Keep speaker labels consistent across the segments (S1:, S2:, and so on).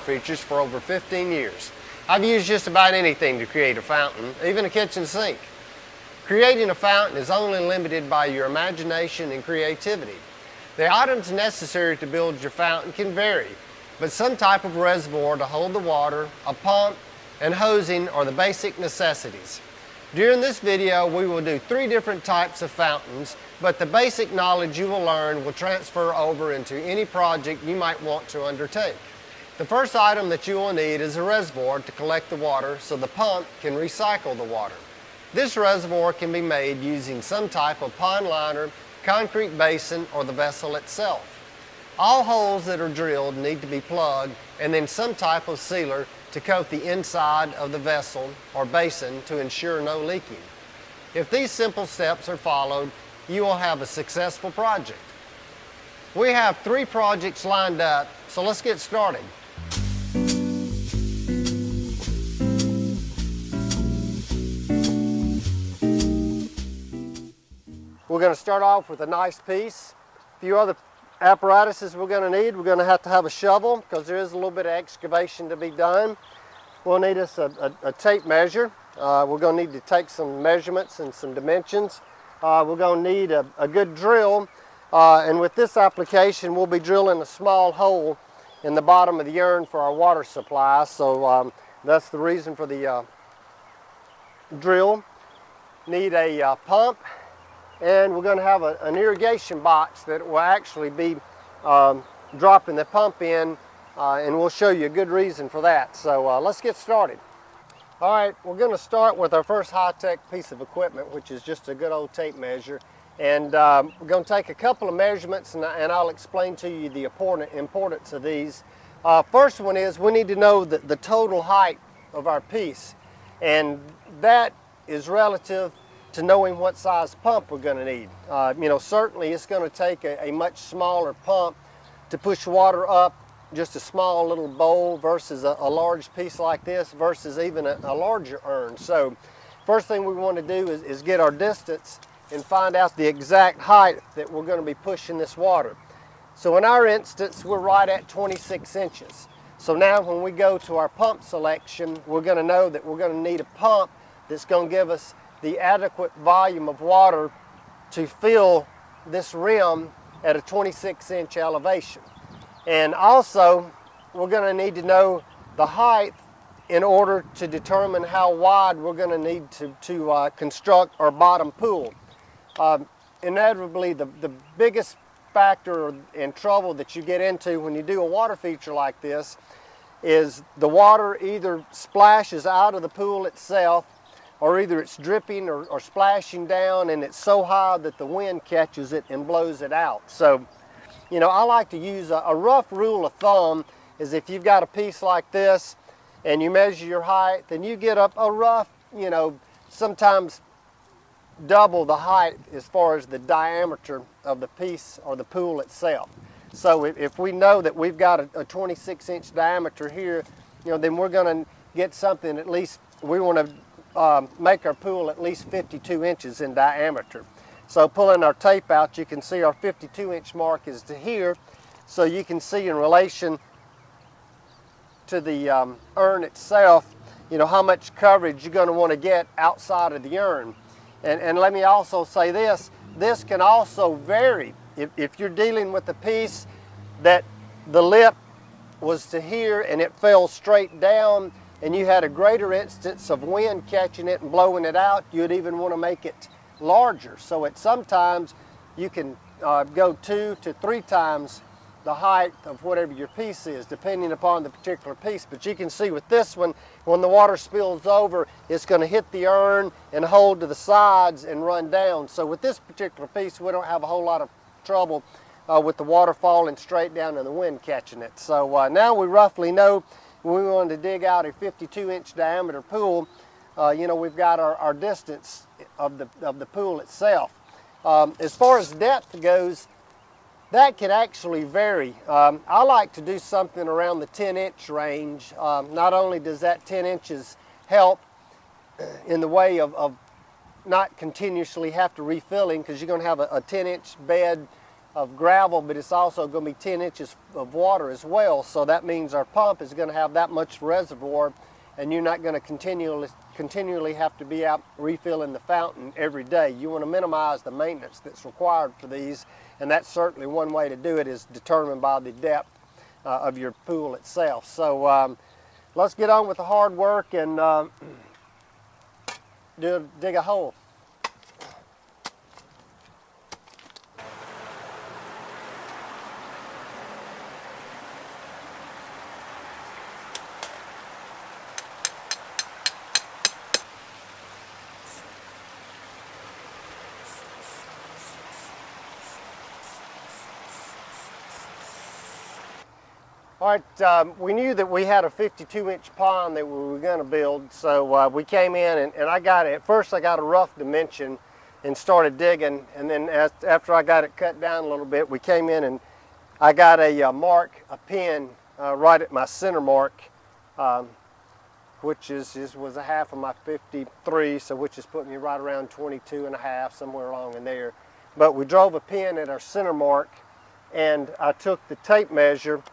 S1: features for over 15 years. I've used just about anything to create a fountain, even a kitchen sink. Creating a fountain is only limited by your imagination and creativity. The items necessary to build your fountain can vary, but some type of reservoir to hold the water, a pump, and hosing are the basic necessities. During this video, we will do 3 different types of fountains, but the basic knowledge you will learn will transfer over into any project you might want to undertake. The first item that you will need is a reservoir to collect the water so the pump can recycle the water. This reservoir can be made using some type of pond liner, concrete basin, or the vessel itself. All holes that are drilled need to be plugged and then some type of sealer to coat the inside of the vessel or basin to ensure no leaking. If these simple steps are followed, you will have a successful project. We have 3 projects lined up, so let's get started. We're going to start off with a nice piece. A few other apparatuses we're going to need. We're going to have a shovel because there is a little bit of excavation to be done. We'll need us a tape measure. We're going to need to take some measurements and some dimensions. We're going to need a good drill, and with this application we'll be drilling a small hole in the bottom of the urn for our water supply, so that's the reason for the drill. Need a pump, and we're going to have an irrigation box that will actually be dropping the pump in, and we'll show you a good reason for that. So let's get started. All right, we're going to start with our first high-tech piece of equipment, which is just a good old tape measure. And we're going to take a couple of measurements, and I'll explain to you the importance of these. First one is we need to know the total height of our piece, and that is relative to knowing what size pump we're going to need. You know, certainly it's going to take a much smaller pump to push water up just a small little bowl versus a large piece like this versus even a larger urn. So first thing we want to do is get our distance and find out the exact height that we're going to be pushing this water. So in our instance, we're right at 26 inches. So now when we go to our pump selection, we're going to know that we're going to need a pump that's going to give us the adequate volume of water to fill this rim at a 26-inch elevation. And also, we're going to need to know the height in order to determine how wide we're going to need to construct our bottom pool. Inevitably, the biggest factor and trouble that you get into when you do a water feature like this is the water either splashes out of the pool itself, or either it's dripping or splashing down and it's so high that the wind catches it and blows it out. So, you know, I like to use a rough rule of thumb is if you've got a piece like this and you measure your height, then you get up a rough, you know, sometimes double the height as far as the diameter of the piece or the pool itself. So if we know that we've got a 26-inch diameter here, you know, then we're going to get something at least, we want to make our pool at least 52 inches in diameter. So pulling our tape out, you can see our 52-inch mark is to here. So you can see in relation to the urn itself, you know, how much coverage you're going to want to get outside of the urn. And let me also say this can also vary. If you're dealing with a piece that the lip was to here and it fell straight down and you had a greater instance of wind catching it and blowing it out, you'd even want to make it larger. So sometimes you can go 2 to 3 times the height of whatever your piece is, depending upon the particular piece. But you can see with this one, when the water spills over, it's going to hit the urn and hold to the sides and run down. So with this particular piece, we don't have a whole lot of trouble with the water falling straight down and the wind catching it. So now we roughly know when we want to dig out a 52-inch diameter pool, you know, we've got our distance of the pool itself. As far as depth goes, that can actually vary. I like to do something around the 10-inch range. Not only does that 10 inches help in the way of not continuously have to refilling, because you're going to have a 10-inch bed of gravel, but it's also going to be 10 inches of water as well. So that means our pump is going to have that much reservoir, and you're not going to continually have to be out refilling the fountain every day. You want to minimize the maintenance that's required for these, and that's certainly one way to do it, is determined by the depth of your pool itself. So let's get on with the hard work and dig a hole. All right, we knew that we had a 52-inch pond that we were going to build, so we came in and at first I got a rough dimension and started digging, and then after I got it cut down a little bit, we came in and I got a pin right at my center mark, which was a half of my 53, so which is putting me right around 22 and a half, somewhere along in there. But we drove a pin at our center mark, and I took the tape measure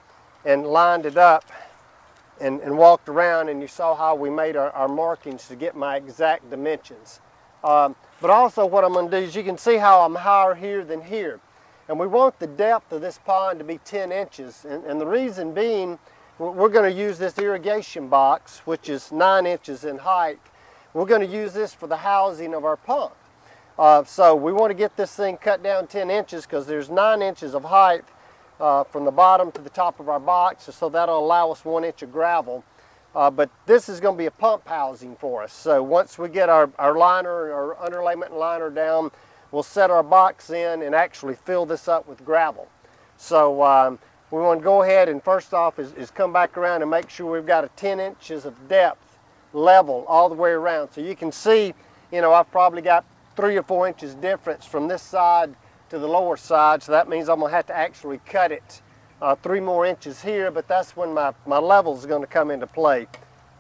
S1: and lined it up and walked around, and you saw how we made our markings to get my exact dimensions. But also what I'm going to do is, you can see how I'm higher here than here. And we want the depth of this pond to be 10 inches. And the reason being, we're going to use this irrigation box, which is 9 inches in height. We're going to use this for the housing of our pump. So we want to get this thing cut down 10 inches because there's 9 inches of height from the bottom to the top of our box, so that'll allow us 1 inch of gravel. But this is going to be a pump housing for us. So once we get our liner, our underlayment and liner down, we'll set our box in and actually fill this up with gravel. So we want to go ahead and first off is come back around and make sure we've got a 10 inches of depth level all the way around. So you can see, you know, I've probably got 3 or 4 inches difference from this side to the lower side, so that means I'm going to have to actually cut it 3 more inches here, but that's when my level is going to come into play.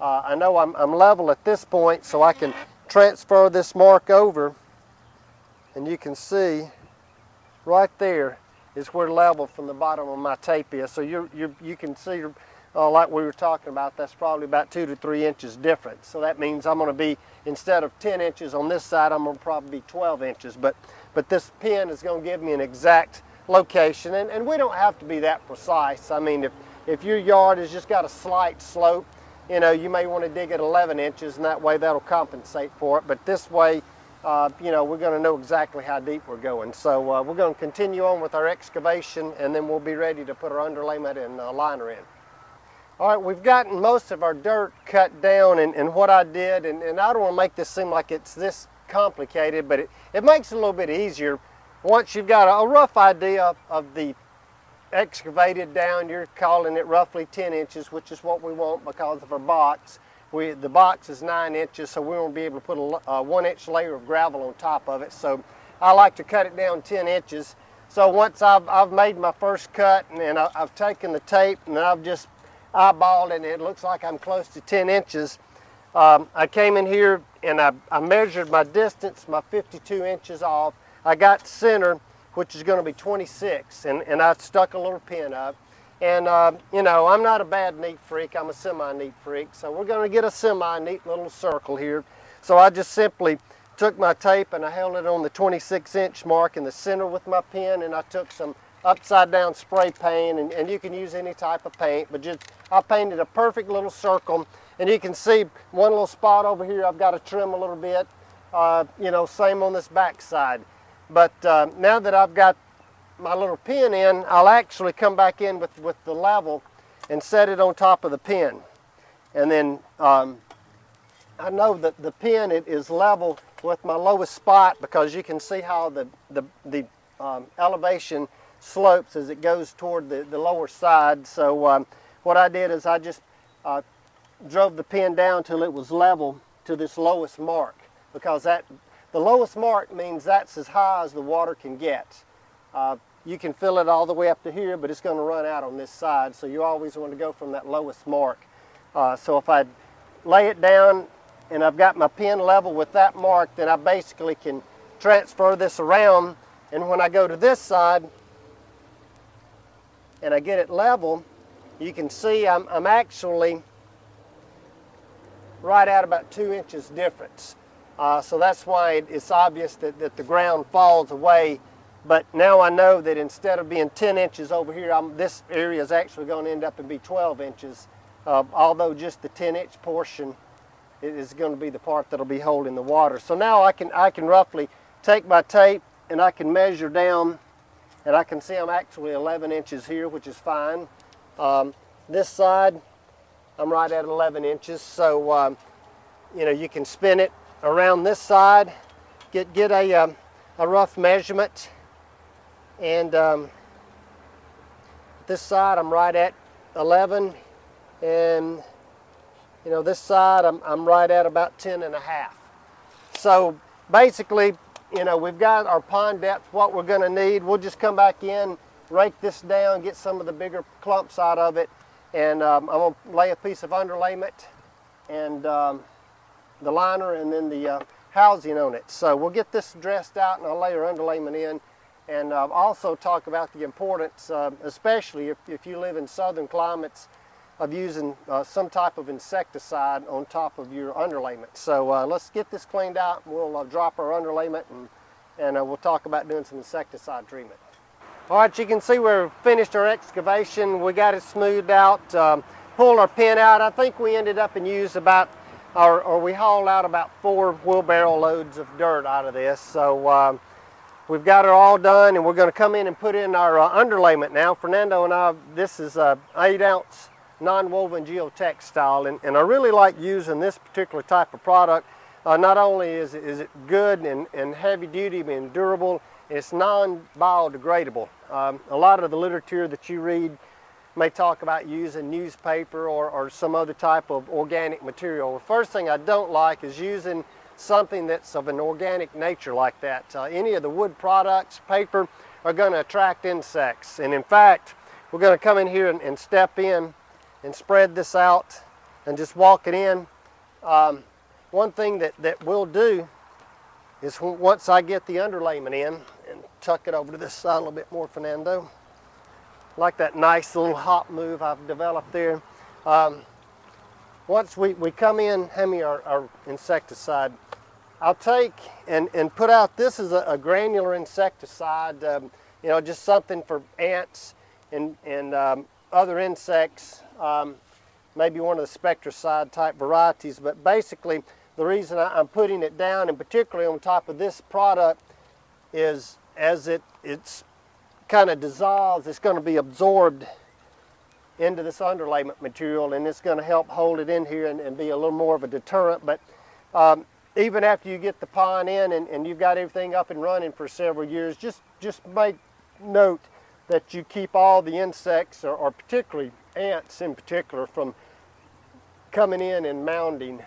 S1: I know I'm level at this point, so I can transfer this mark over, and you can see right there is where level from the bottom of my tape is. So you can see, like we were talking about, that's probably about 2 to 3 inches difference. So that means I'm going to be, instead of 10 inches on this side, I'm going to probably be 12 inches. But this pin is going to give me an exact location, and we don't have to be that precise. I mean, if your yard has just got a slight slope, you know, you may want to dig at 11 inches, and that way that'll compensate for it. But this way, you know, we're going to know exactly how deep we're going. So we're going to continue on with our excavation, and then we'll be ready to put our underlayment and liner in. All right, we've gotten most of our dirt cut down, and what I did, and I don't want to make this seem like it's this complicated, but it makes it a little bit easier. Once you've got a rough idea of the excavated down, you're calling it roughly 10 inches, which is what we want because of our box. The box is 9 inches, so we won't be able to put a 1 inch layer of gravel on top of it. So I like to cut it down 10 inches. So once I've made my first cut, and I've taken the tape and I've just eyeballed it, and it looks like I'm close to 10 inches. I came in here and I measured my distance, my 52 inches off. I got center, which is going to be 26, and I stuck a little pin up. And you know, I'm not a bad neat freak, I'm a semi-neat freak, so we're going to get a semi-neat little circle here. So I just simply took my tape and I held it on the 26-inch mark in the center with my pen, and I took some upside down spray paint, and you can use any type of paint, but I painted a perfect little circle. And you can see one little spot over here I've got to trim a little bit, you know, same on this back side. But now that I've got my little pin in, I'll actually come back in with the level and set it on top of the pin. And then I know that the pin is level with my lowest spot, because you can see how the elevation slopes as it goes toward the lower side. So what I did is I just drove the pin down till it was level to this lowest mark, because the lowest mark means that's as high as the water can get. You can fill it all the way up to here, but it's going to run out on this side, so you always want to go from that lowest mark. So if I lay it down and I've got my pin level with that mark, then I basically can transfer this around, and when I go to this side, and I get it level, you can see I'm actually right at about 2 inches difference. So that's why it's obvious that the ground falls away. But now I know that instead of being 10 inches over here, this area is actually going to end up and be 12 inches, although just the 10-inch portion is going to be the part that'll be holding the water. So now I can roughly take my tape and I can measure down, and I can see I'm actually 11 inches here, which is fine. This side, I'm right at 11 inches. So you know, you can spin it around this side, get a rough measurement. And this side I'm right at 11, and you know, this side I'm right at about 10 and a half. So basically, you know, we've got our pond depth, what we're going to need. We'll just come back in, rake this down, get some of the bigger clumps out of it, and I'm going to lay a piece of underlayment and the liner and then the housing on it. So we'll get this dressed out and I'll lay our underlayment in. And also talk about the importance, especially if you live in southern climates, of using some type of insecticide on top of your underlayment. So let's get this cleaned out. We'll drop our underlayment, and we'll talk about doing some insecticide treatment. All right, you can see we've finished our excavation. We got it smoothed out, pulled our pin out. I think we ended up and used about, or we hauled out about 4 wheelbarrow loads of dirt out of this. So we've got it all done, and we're going to come in and put in our underlayment now. Fernando and I, this is a 8-ounce non-woven geotextile, and I really like using this particular type of product. Not only is it good and heavy duty and durable, it's non-biodegradable. A lot of the literature that you read may talk about using newspaper or some other type of organic material. The first thing I don't like is using something that's of an organic nature like that. Any of the wood products, paper, are going to attract insects. And in fact, we're going to come in here and step in and spread this out and just walk it in. One thing that we'll do is once I get the underlayment in, and tuck it over to this side a little bit more, Fernando. Like that nice little hop move I've developed there. Once we come in, hand me our insecticide. I'll take and put out, this is a granular insecticide, you know, just something for ants and other insects, maybe one of the Spectracide type varieties. But basically, the reason I'm putting it down, and particularly on top of this product, is as it's kind of dissolves, it's going to be absorbed into this underlayment material, and it's going to help hold it in here and be a little more of a deterrent. But even after you get the pond in and you've got everything up and running for several years, just make note that you keep all the insects, or particularly ants in particular, from coming in and mounding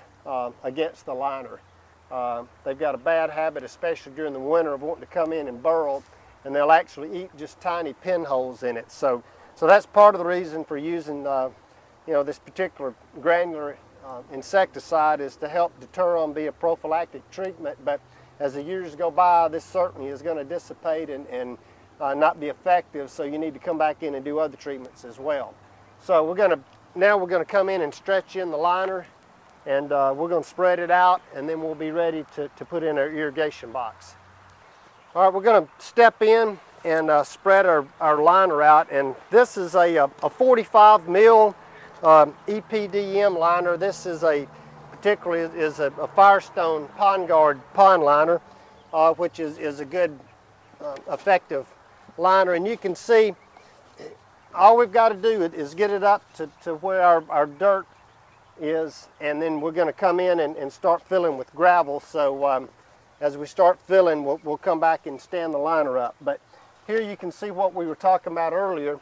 S1: against the liner. They've got a bad habit, especially during the winter, of wanting to come in and burrow, and they'll actually eat just tiny pinholes in it. So that's part of the reason for using you know, this particular granular insecticide, is to help deter them, be a prophylactic treatment. But as the years go by, this certainly is going to dissipate and not be effective, so you need to come back in and do other treatments as well. So we're going to come in and stretch in the liner, and we're going to spread it out, and then we'll be ready to put in our irrigation box. All right, we're going to step in and spread our liner out, and this is a 45 mil EPDM liner. This is particularly a Firestone Pond Guard pond liner, which is a good effective liner. And you can see all we've got to do is get it up to where our dirt is, and then we're going to come in and start filling with gravel. So as we start filling, we'll come back and stand the liner up. But here you can see what we were talking about earlier.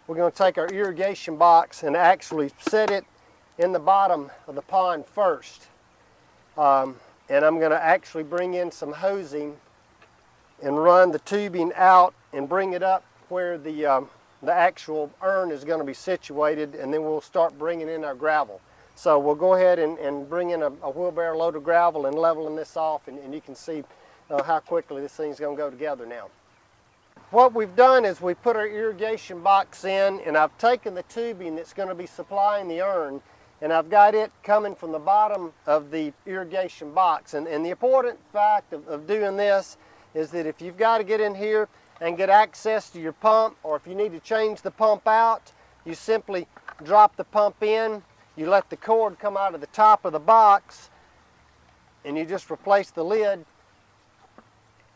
S1: We're going to take our irrigation box and actually set it in the bottom of the pond first. And I'm going to actually bring in some hosing and run the tubing out and bring it up where the actual urn is going to be situated, and then we'll start bringing in our gravel. So we'll go ahead and bring in a wheelbarrow load of gravel and leveling this off, and you can see how quickly this thing's going to go together now. What we've done is we put our irrigation box in, and I've taken the tubing that's going to be supplying the urn, and I've got it coming from the bottom of the irrigation box. And the important fact of doing this is that if you've got to get in here and get access to your pump, or if you need to change the pump out, you simply drop the pump in, you let the cord come out of the top of the box, and you just replace the lid,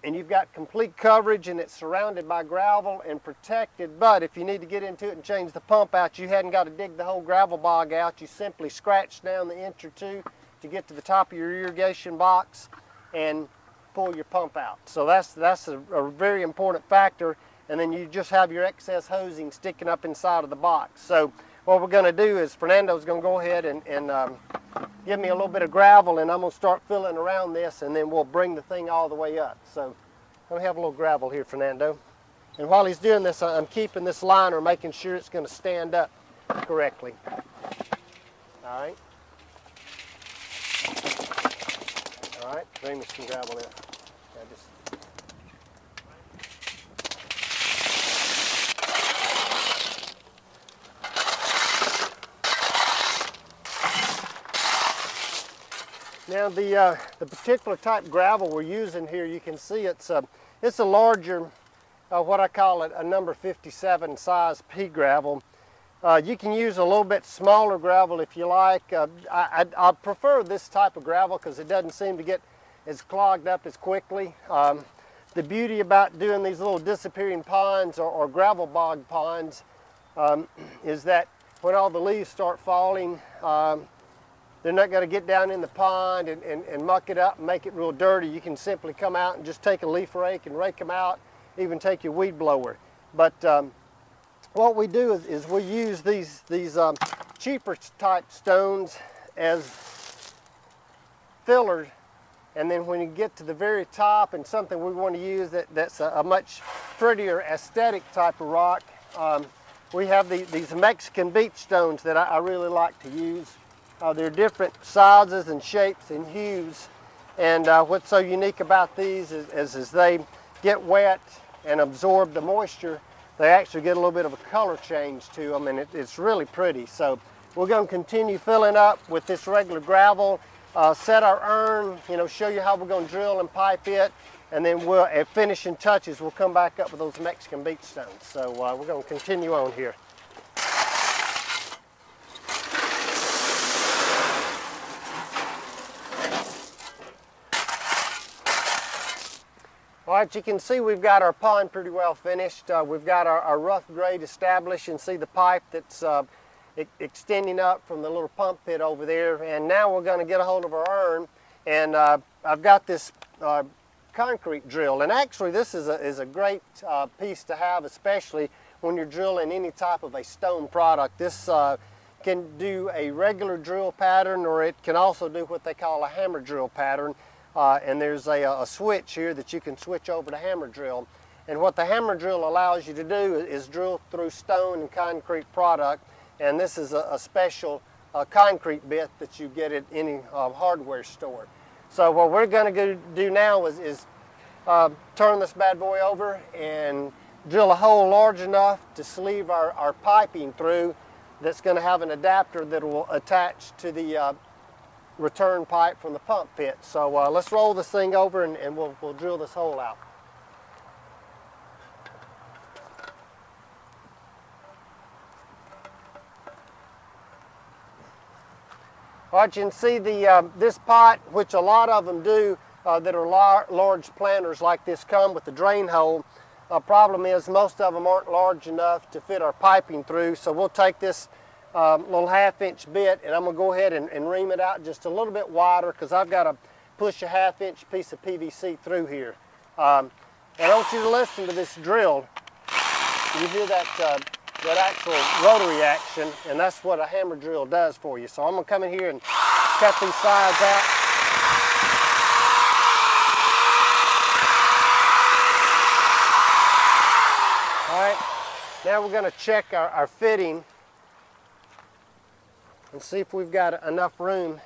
S1: and you've got complete coverage, and it's surrounded by gravel and protected. But if you need to get into it and change the pump out, you hadn't got to dig the whole gravel bog out. You simply scratch down the inch or two to get to the top of your irrigation box and pull your pump out. So that's a very important factor. And then you just have your excess hosing sticking up inside of the box. So what we're going to do is Fernando's going to go ahead and give me a little bit of gravel, and I'm going to start filling around this, and then we'll bring the thing all the way up. So let me have a little gravel here, Fernando. And while he's doing this, I'm keeping this liner, making sure it's going to stand up correctly. All right. All right, bring me some gravel in. Now the particular type gravel we're using here, you can see it's a larger, what I call a number 57 size pea gravel. You can use a little bit smaller gravel if you like. I prefer this type of gravel because it doesn't seem to get as clogged up as quickly. The beauty about doing these little disappearing ponds or gravel bog ponds is that when all the leaves start falling, they're not going to get down in the pond and muck it up and make it real dirty. You can simply come out and just take a leaf rake and rake them out, even take your weed blower. But what we do is we use these cheaper type stones as fillers, and then when you get to the very top and something we want to use that's a much prettier aesthetic type of rock, we have these Mexican beach stones that I really like to use. They're different sizes and shapes and hues, and what's so unique about these is they get wet and absorb the moisture. They actually get a little bit of a color change to them, and it's really pretty. So we're going to continue filling up with this regular gravel, set our urn, show you how we're going to drill and pipe it, and then at finishing touches we'll come back up with those Mexican beach stones. So we're going to continue on here. All right, you can see we've got our pond pretty well finished. We've got our rough grade established, and see the pipe that's extending up from the little pump pit over there. And now we're going to get a hold of our urn, and I've got this concrete drill. And actually this is a great piece to have, especially when you're drilling any type of a stone product. This can do a regular drill pattern, or it can also do what they call a hammer drill pattern. And there's a switch here that you can switch over to hammer drill. And what the hammer drill allows you to do is drill through stone and concrete product. And this is a special concrete bit that you get at any hardware store. So what we're going to do now is turn this bad boy over and drill a hole large enough to sleeve our piping through, that's going to have an adapter that will attach to the return pipe from the pump pit. So let's roll this thing over and we'll drill this hole out. All right, you can see this pot, which a lot of them do that are large planters like this, come with the drain hole. Problem is most of them aren't large enough to fit our piping through, so we'll take this little 1/2-inch bit, and I'm going to go ahead and ream it out just a little bit wider, because I've got to push a 1/2-inch piece of PVC through here. And I want you to listen to this drill. You hear that actual rotary action, and that's what a hammer drill does for you. So I'm going to come in here and cut these sides out. All right, now we're going to check our fitting and see if we've got enough room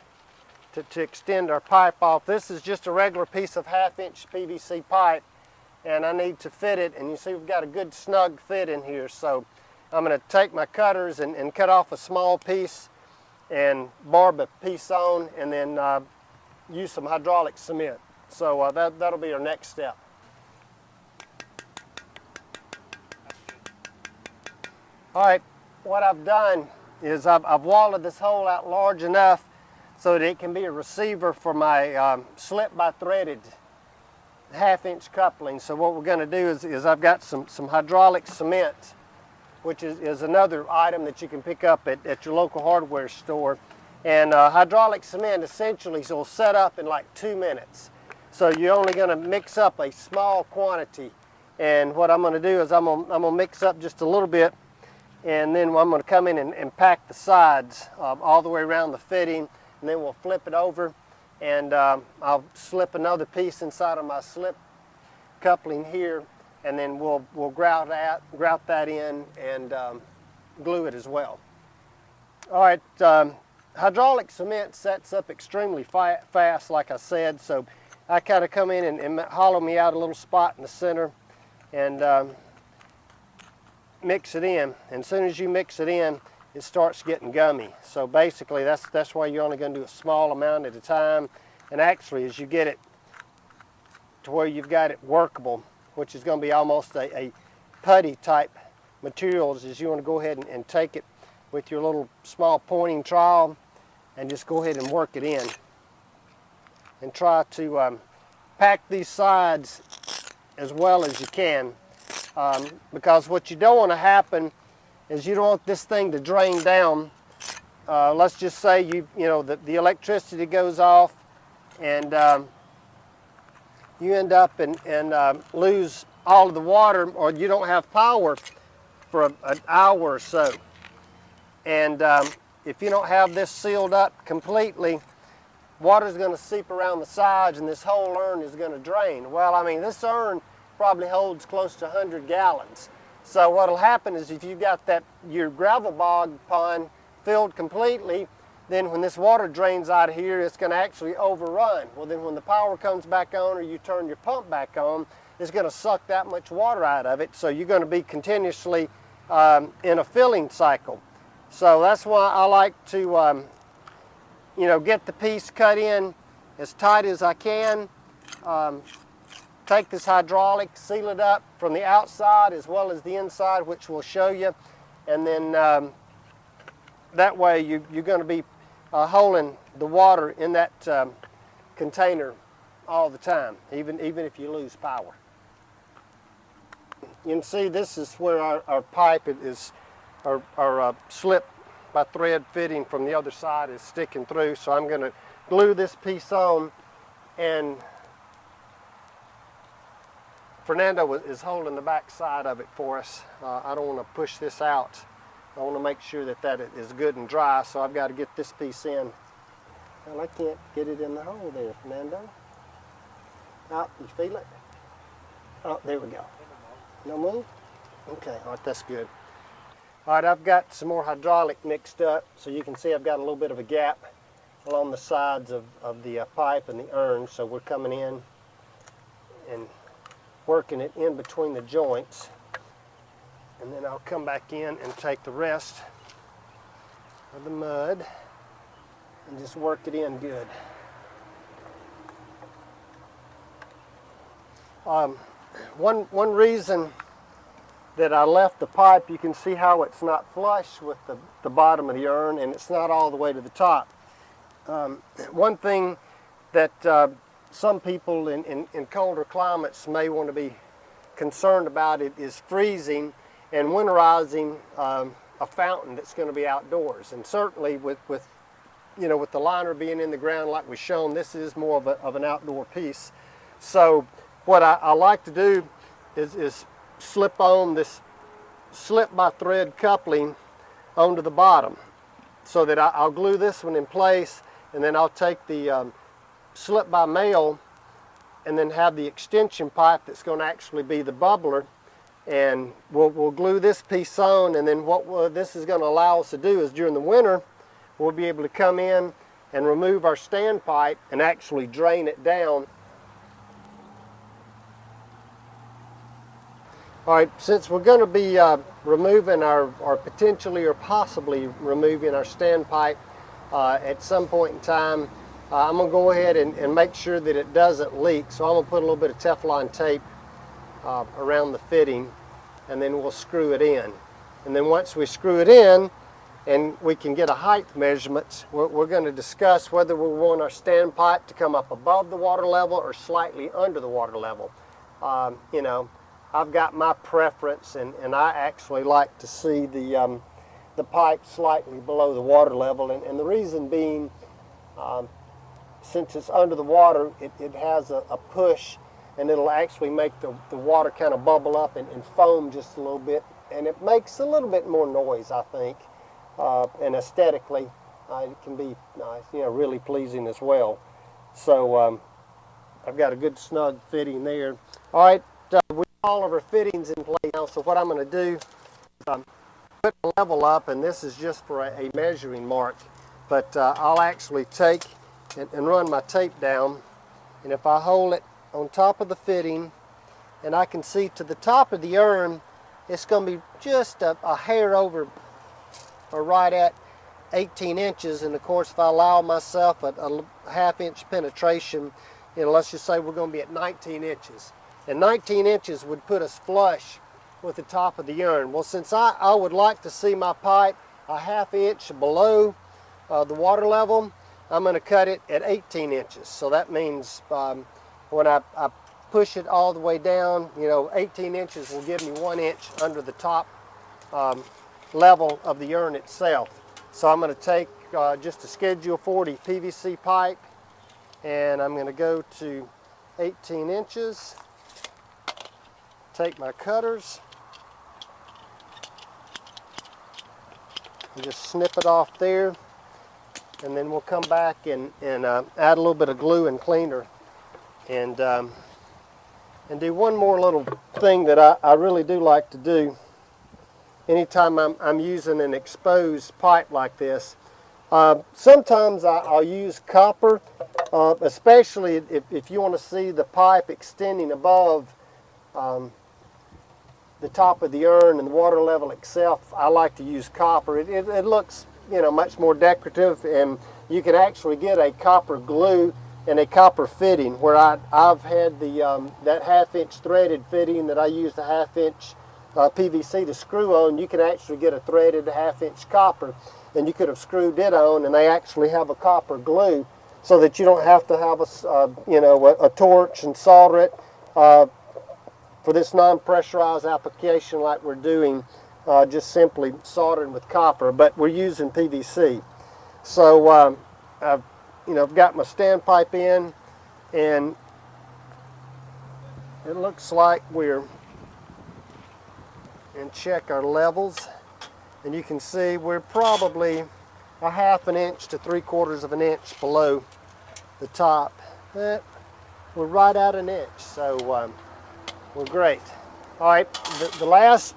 S1: to extend our pipe off. This is just a regular piece of 1/2-inch PVC pipe, and I need to fit it, and you see we've got a good snug fit in here. So I'm going to take my cutters and cut off a small piece and barb a piece on, and then use some hydraulic cement. So that'll be our next step. All right, what I've done is I've walled this hole out large enough so that it can be a receiver for my slip by threaded 1/2-inch coupling. So what we're going to do is I've got some hydraulic cement, which is another item that you can pick up at your local hardware store. And hydraulic cement essentially will set up in like 2 minutes. So you're only going to mix up a small quantity. And what I'm going to do is I'm going to mix up just a little bit, and then I'm going to come in and pack the sides all the way around the fitting, and then we'll flip it over, and I'll slip another piece inside of my slip coupling here, and then we'll grout that in and glue it as well. All right, hydraulic cement sets up extremely fast, like I said, so I kind of come in and hollow me out a little spot in the center and mix it in. And as soon as you mix it in, it starts getting gummy. So basically that's why you're only going to do a small amount at a time. And actually, as you get it to where you've got it workable, which is going to be almost a putty type materials, is you want to go ahead and take it with your little small pointing trowel and just go ahead and work it in. And try to pack these sides as well as you can, because what you don't want to happen is you don't want this thing to drain down. Let's just say you know the electricity goes off, and you end up and lose all of the water, or you don't have power for an hour or so. And if you don't have this sealed up completely, water's going to seep around the sides, and this whole urn is going to drain. Well, I mean, this urn probably holds close to 100 gallons. So what'll happen is if you've got your gravel bog pond filled completely, then when this water drains out of here, it's going to actually overrun. Well, then when the power comes back on, or you turn your pump back on, it's going to suck that much water out of it. So you're going to be continuously in a filling cycle. So that's why I like to get the piece cut in as tight as I can. Take this hydraulic, seal it up from the outside as well as the inside, which we'll show you. And then that way you're going to be holding the water in that container all the time, even if you lose power. You can see this is where our pipe is, our slip by thread fitting from the other side is sticking through. So I'm going to glue this piece on, and Fernando is holding the back side of it for us. I don't want to push this out. I want to make sure that is good and dry, so I've got to get this piece in. Well, I can't get it in the hole there, Fernando. Oh, you feel it? Oh, there we go. No move? Okay, all right, that's good. All right, I've got some more hydraulic mixed up, so you can see I've got a little bit of a gap along the sides of the pipe and the urn, so we're coming in and working it in between the joints, and then I'll come back in and take the rest of the mud and just work it in good. One reason that I left the pipe, you can see how it's not flush with the bottom of the urn, and it's not all the way to the top. One thing that some people in colder climates may want to be concerned about it is freezing and winterizing a fountain that's going to be outdoors. And certainly with the liner being in the ground like we've shown, this is more of an outdoor piece. So what I like to do is slip on this slip by thread coupling onto the bottom, so that I'll glue this one in place, and then I'll take the slip by male and then have the extension pipe that's going to actually be the bubbler, and we'll glue this piece on. And then what this is going to allow us to do is during the winter we'll be able to come in and remove our standpipe and actually drain it down. All right, since we're going to be removing or potentially or possibly removing our standpipe at some point in time, I'm going to go ahead and make sure that it doesn't leak. So I'm going to put a little bit of Teflon tape around the fitting, and then we'll screw it in. And then once we screw it in and we can get a height measurement, we're going to discuss whether we want our standpipe to come up above the water level or slightly under the water level. You know, I've got my preference, and I actually like to see the pipe slightly below the water level, and the reason being, since it's under the water, it has a push, and it'll actually make the water kind of bubble up and foam just a little bit, and it makes a little bit more noise, I think, and aesthetically it can be you know, really pleasing as well. So I've got a good snug fitting there. All right, we have all of our fittings in place now, so what I'm going to do is put the level up, and this is just for a measuring mark, but I'll actually take and run my tape down, and if I hold it on top of the fitting and I can see to the top of the urn, it's going to be just a hair over or right at 18 inches, and of course if I allow myself a half-inch penetration, you know, let's just say we're going to be at 19 inches. And 19 inches would put us flush with the top of the urn. Well, since I would like to see my pipe a half-inch below the water level, I'm going to cut it at 18 inches. So that means when I push it all the way down, you know, 18 inches will give me 1 inch under the top level of the urn itself. So I'm going to take just a Schedule 40 PVC pipe, and I'm going to go to 18 inches. Take my cutters and just snip it off there, and then we'll come back and add a little bit of glue and cleaner, and do one more little thing that I really do like to do anytime I'm using an exposed pipe like this. Sometimes I'll use copper, especially if you want to see the pipe extending above the top of the urn and the water level itself. I like to use copper. It looks, you know, much more decorative, and you can actually get a copper glue and a copper fitting, where I've had that half-inch threaded fitting that I used a half-inch PVC to screw on. You can actually get a threaded half-inch copper, and you could have screwed it on, and they actually have a copper glue, so that you don't have to have a torch and solder it. For this non-pressurized application like we're doing, just simply soldering with copper, but we're using PVC. So I've got my standpipe in, and it looks like and check our levels, and you can see we're probably a half an inch to 3/4 of an inch below the top. We're right at an inch, so we're great. All right, the last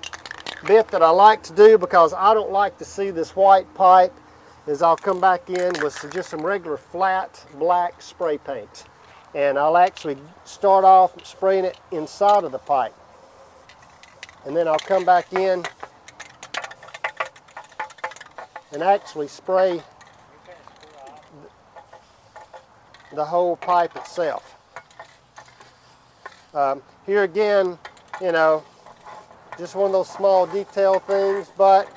S1: bit that I like to do, because I don't like to see this white pipe, is I'll come back in with just some regular flat black spray paint, and I'll actually start off spraying it inside of the pipe, and then I'll come back in and actually spray the whole pipe itself. Here again, you know, just one of those small detail things, but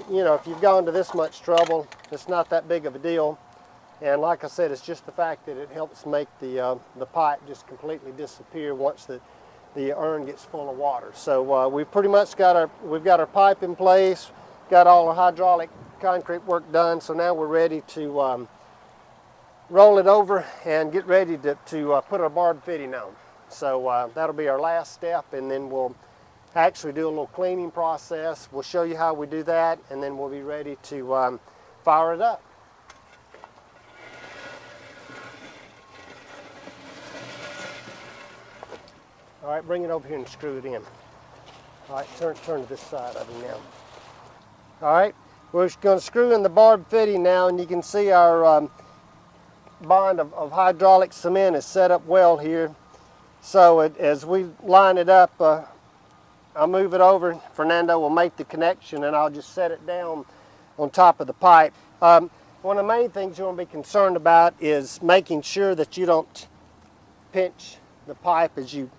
S1: you know, if you've gone to this much trouble, it's not that big of a deal. And like I said, it's just the fact that it helps make the pipe just completely disappear once the urn gets full of water. So we've pretty much got our pipe in place, got all our hydraulic concrete work done. So now we're ready to roll it over and get ready to put our barb fitting on. So that'll be our last step, and then we'll actually do a little cleaning process. We'll show you how we do that, and then we'll be ready to fire it up. All right, bring it over here and screw it in. All right, turn to this side of it now. All right, we're going to screw in the barb fitting now, and you can see our bond of hydraulic cement is set up well here. So as we line it up, I'll move it over. Fernando will make the connection, and I'll just set it down on top of the pipe. One of the main things you want to be concerned about is making sure that you don't pinch the pipe as you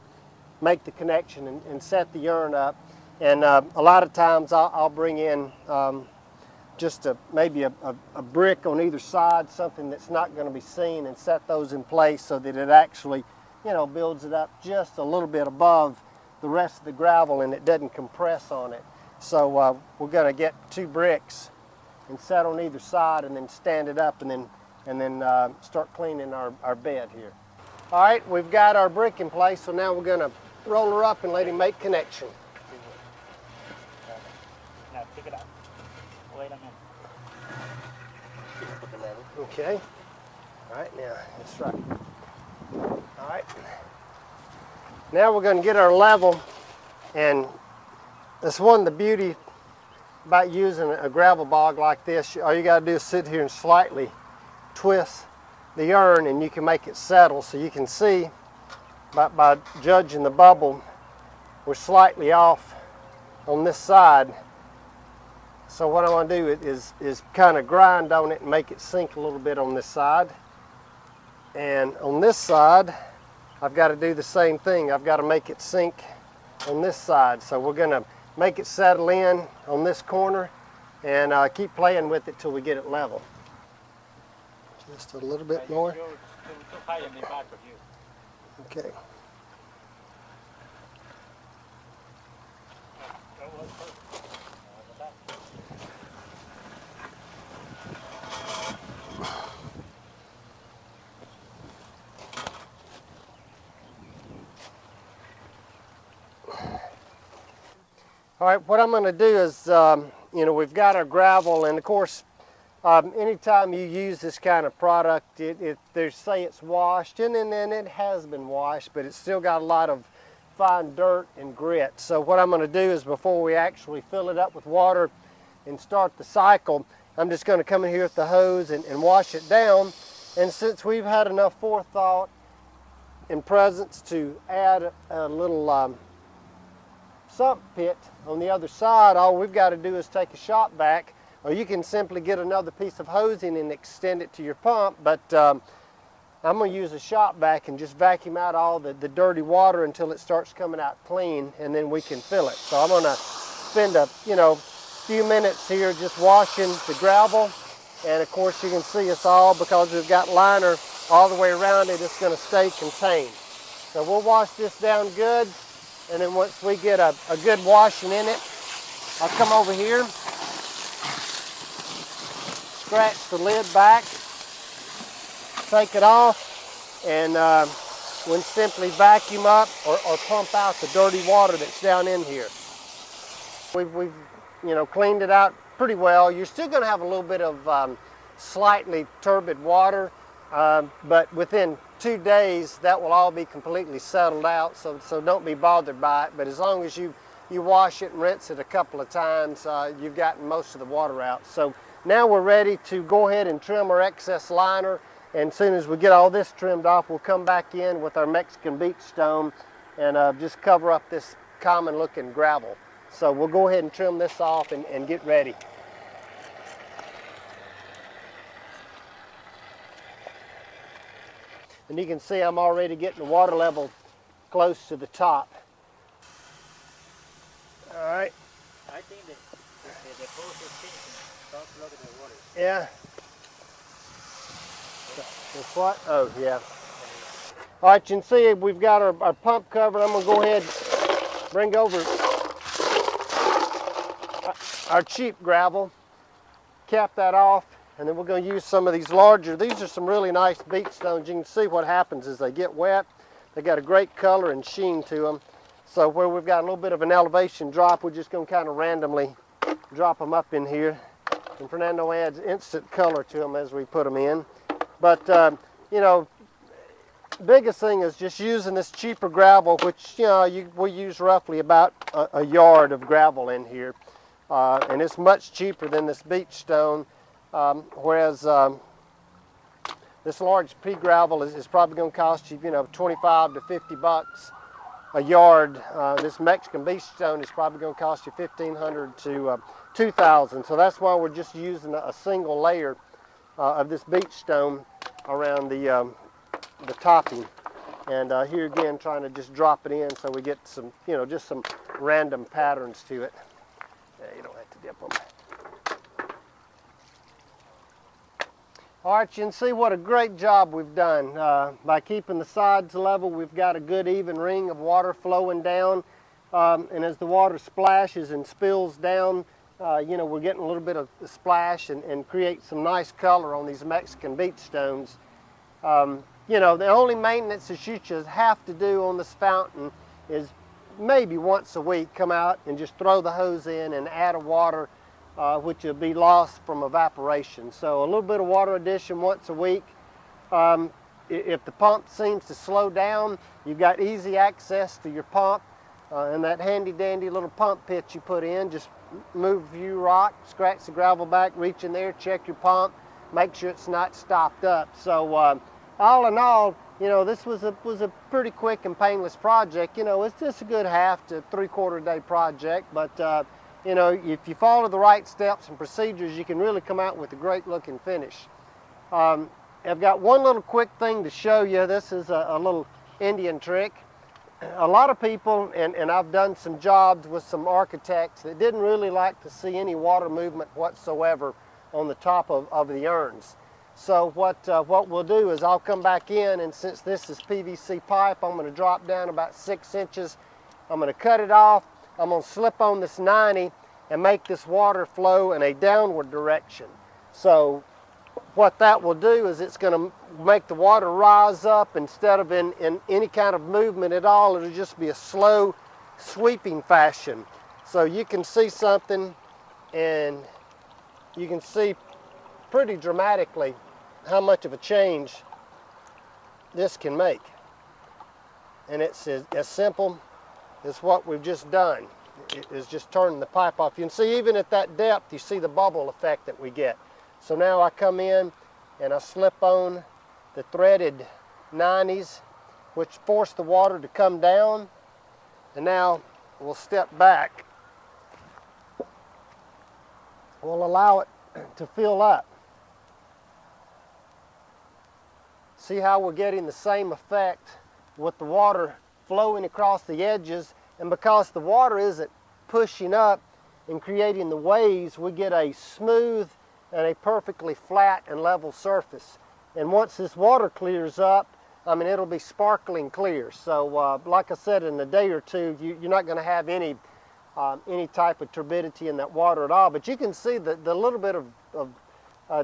S1: make the connection and set the urn up. And a lot of times I'll bring in just maybe a brick on either side, something that's not going to be seen, and set those in place so that it actually, you know, builds it up just a little bit above the rest of the gravel and it doesn't compress on it. So we're going to get 2 bricks and set on either side and then stand it up and then start cleaning our bed here. All right, we've got our brick in place, so now we're going to roll her up and let him make connection.
S2: Now pick it up. Wait a minute.
S1: Okay. All right, now that's right. All right. Now we're going to get our level, and that's one of the beauty about using a gravel bog like this. All you got to do is sit here and slightly twist the urn, and you can make it settle. So you can see by judging the bubble, we're slightly off on this side. So what I want to do is kind of grind on it and make it sink a little bit on this side. And on this side, I've got to do the same thing. I've got to make it sink on this side. So we're going to make it settle in on this corner and keep playing with it till we get it level. Just a little bit more.
S2: You're too high in the back of you.
S1: Okay. All right, what I'm going to do is, you know, we've got our gravel, and of course, anytime you use this kind of product, they say it's washed, and then it has been washed, but it's still got a lot of fine dirt and grit. So what I'm going to do is, before we actually fill it up with water and start the cycle, I'm just going to come in here with the hose and wash it down. And since we've had enough forethought and presence to add a little sump pit on the other side, all we've got to do is take a shop vac, or you can simply get another piece of hosing and extend it to your pump. But I'm going to use a shop vac and just vacuum out all the dirty water until it starts coming out clean, and then we can fill it. So I'm going to spend a few minutes here just washing the gravel, and of course you can see us all, because we've got liner all the way around it, it's going to stay contained. So we'll wash this down good. And then once we get a good washing in it, I'll come over here, scratch the lid back, take it off, and we'll simply vacuum up or pump out the dirty water that's down in here. We've cleaned it out pretty well. You're still going to have a little bit of slightly turbid water, but within 2 days that will all be completely settled out, so don't be bothered by it. But as long as you wash it and rinse it a couple of times, you've gotten most of the water out. So now we're ready to go ahead and trim our excess liner, and as soon as we get all this trimmed off, we'll come back in with our Mexican beach stone and just cover up this common looking gravel. So we'll go ahead and trim this off and get ready. And you can see I'm already getting the water level close to the top. All right.
S2: I think the hose is changing. Stop flooding the water.
S1: Yeah. That's what? Oh, yeah. All right, you can see we've got our pump covered. I'm going to go ahead and bring over our cheap gravel, cap that off, and then we're going to use some of these larger. These are some really nice beach stones. You can see what happens is they get wet. They got a great color and sheen to them. So where we've got a little bit of an elevation drop, we're just going to kind of randomly drop them up in here. And Fernando adds instant color to them as we put them in. But, biggest thing is just using this cheaper gravel, which, we use roughly about a yard of gravel in here. And it's much cheaper than this beach stone. Whereas This large pea gravel is probably going to cost you, 25 to 50 bucks a yard. This Mexican beach stone is probably going to cost you 1,500 to 2,000. So that's why we're just using a single layer of this beach stone around the topping. And here again, trying to just drop it in so we get some, just some random patterns to it. Yeah, you don't have to dip them. All right, you can see what a great job we've done. By keeping the sides level, we've got a good even ring of water flowing down. And as the water splashes and spills down, we're getting a little bit of splash and create some nice color on these Mexican beach stones. The only maintenance that you should have to do on this fountain is maybe once a week come out and just throw the hose in and add a water, which will be lost from evaporation. So a little bit of water addition once a week. If the pump seems to slow down, you've got easy access to your pump and that handy dandy little pump pit you put in. Just move a few rocks, scratch the gravel back, reach in there, check your pump, make sure it's not stopped up. So all in all, this was a pretty quick and painless project. It's just a good half to 3/4 day project, but if you follow the right steps and procedures, you can really come out with a great looking finish. I've got one little quick thing to show you. This is a little Indian trick. A lot of people, and I've done some jobs with some architects that didn't really like to see any water movement whatsoever on the top of the urns. So what we'll do is I'll come back in, and since this is PVC pipe, I'm going to drop down about 6 inches. I'm going to cut it off. I'm going to slip on this 90 and make this water flow in a downward direction. So what that will do is it's going to make the water rise up instead of in any kind of movement at all. It'll just be a slow sweeping fashion. So you can see something, and you can see pretty dramatically how much of a change this can make. And it's as simple as what we've just done. It is just turning the pipe off. You can see even at that depth, you see the bubble effect that we get. So now I come in and I slip on the threaded 90s, which force the water to come down. And now we'll step back. We'll allow it to fill up. See how we're getting the same effect with the water flowing across the edges, and because the water isn't pushing up and creating the waves, we get a smooth and a perfectly flat and level surface. And once this water clears up, it'll be sparkling clear. So like I said, in a day or two, you're not going to have any type of turbidity in that water at all. But you can see the little bit of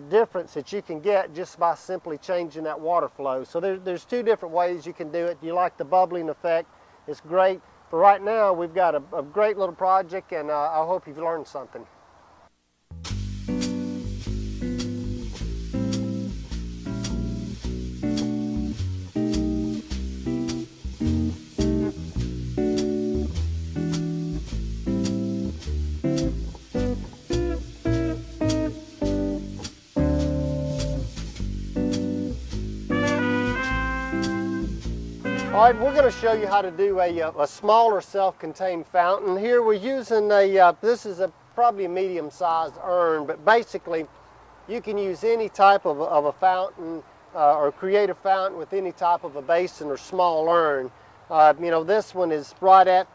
S1: difference that you can get just by simply changing that water flow. So there's two different ways you can do it. You like the bubbling effect, it's great. For right now, we've got a great little project, and I hope you've learned something. All right, we're going to show you how to do a smaller self-contained fountain. Here we're using this is probably a medium-sized urn, but basically you can use any type of a fountain or create a fountain with any type of a basin or small urn. This one is right at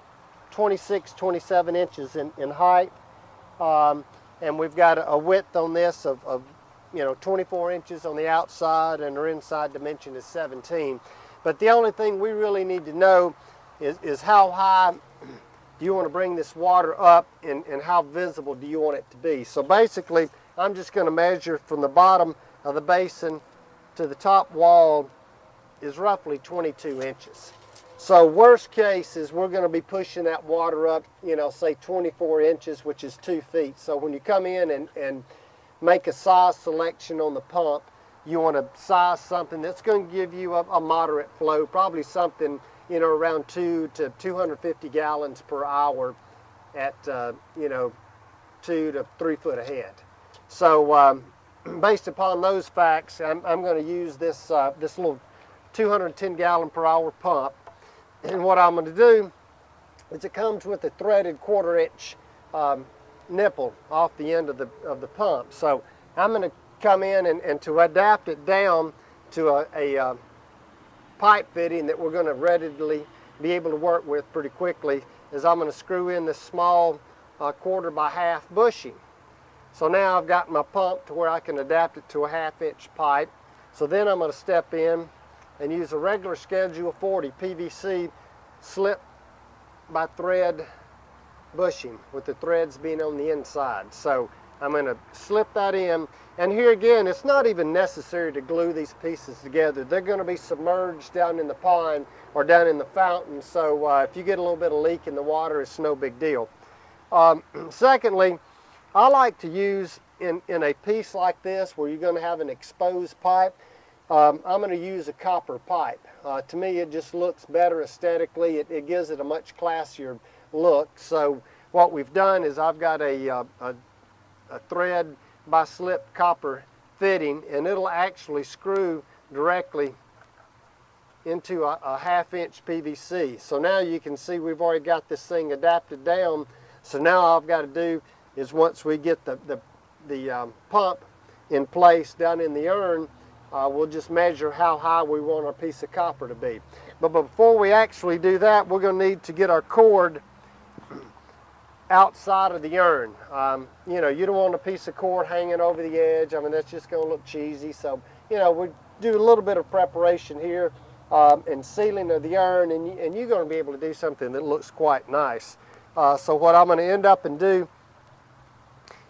S1: 26, 27 inches in height, and we've got a width on this of 24 inches on the outside, and our inside dimension is 17. But the only thing we really need to know is how high do you want to bring this water up, and how visible do you want it to be. So basically, I'm just going to measure from the bottom of the basin to the top wall is roughly 22 inches. So worst case is we're going to be pushing that water up, say 24 inches, which is 2 feet. So when you come in and make a size selection on the pump, you want to size something that's going to give you a moderate flow, probably something around 2 to 250 gallons per hour at 2 to 3 foot ahead. So based upon those facts, I'm going to use this, this little 210 gallon per hour pump. And what I'm going to do is it comes with a threaded 1/4 inch nipple off the end of the pump. So I'm going to come in and to adapt it down to a pipe fitting that we're going to readily be able to work with pretty quickly, is I'm going to screw in this small 1/4 by 1/2 bushing. So now I've got my pump to where I can adapt it to a 1/2 inch pipe. So then I'm going to step in and use a regular Schedule 40 PVC slip by thread bushing, with the threads being on the inside. So I'm going to slip that in, and here again, it's not even necessary to glue these pieces together. They're going to be submerged down in the pond or down in the fountain, so if you get a little bit of leak in the water, it's no big deal. Secondly, I like to use in a piece like this where you're going to have an exposed pipe, I'm going to use a copper pipe. To me, it just looks better aesthetically. It gives it a much classier look. So what we've done is I've got a thread by slip copper fitting, and it'll actually screw directly into a 1/2 inch PVC. So now you can see we've already got this thing adapted down. So now all I've got to do is, once we get the pump in place down in the urn, we'll just measure how high we want our piece of copper to be. But before we actually do that, we're going to need to get our cord outside of the urn. You know, you don't want a piece of cord hanging over the edge. I mean, that's just going to look cheesy. So, you know, we do a little bit of preparation here and sealing of the urn, and you're going to be able to do something that looks quite nice. So what I'm going to end up and do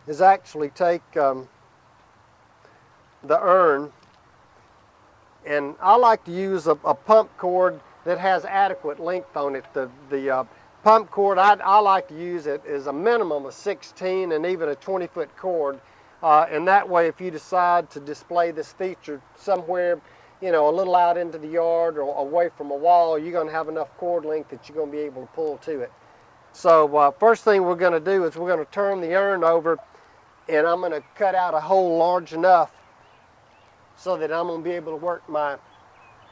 S1: is actually take the urn, and I like to use a pump cord that has adequate length on it. The pump cord I like to use it is a minimum of 16 and even a 20-foot cord, and that way if you decide to display this feature somewhere, you know, a little out into the yard or away from a wall, you're going to have enough cord length that you're going to be able to pull to it. So first thing we're going to do is we're going to turn the urn over, and I'm going to cut out a hole large enough so that I'm going to be able to work my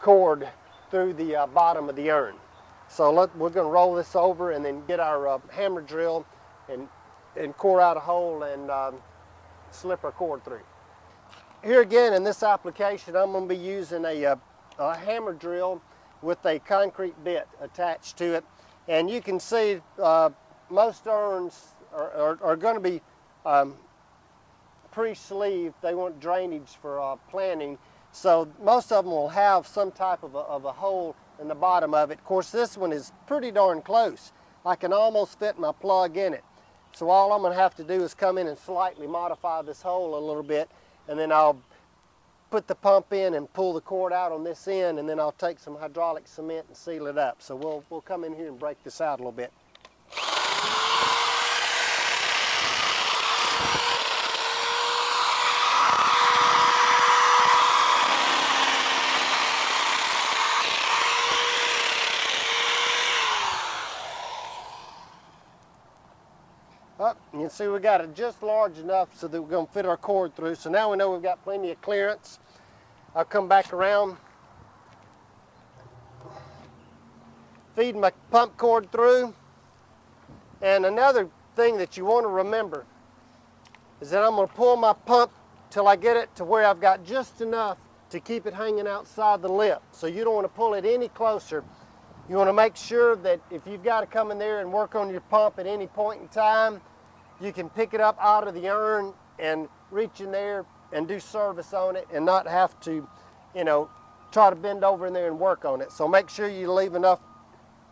S1: cord through the bottom of the urn. So we're going to roll this over and then get our hammer drill and core out a hole and slip our cord through. Here again in this application, I'm going to be using a hammer drill with a concrete bit attached to it. And you can see most urns are going to be pre-sleeved. They want drainage for planting. So most of them will have some type of a hole in the bottom of it. Of course, this one is pretty darn close. I can almost fit my plug in it. So all I'm going to have to do is come in and slightly modify this hole a little bit, and then I'll put the pump in and pull the cord out on this end, and then I'll take some hydraulic cement and seal it up. So we'll come in here and break this out a little bit. You can see we got it just large enough so that we're going to fit our cord through. So now we know we've got plenty of clearance. I'll come back around, feed my pump cord through. And another thing that you want to remember is that I'm going to pull my pump till I get it to where I've got just enough to keep it hanging outside the lip. So you don't want to pull it any closer. You want to make sure that if you've got to come in there and work on your pump at any point in time, you can pick it up out of the urn and reach in there and do service on it and not have to, you know, try to bend over in there and work on it. So make sure you leave enough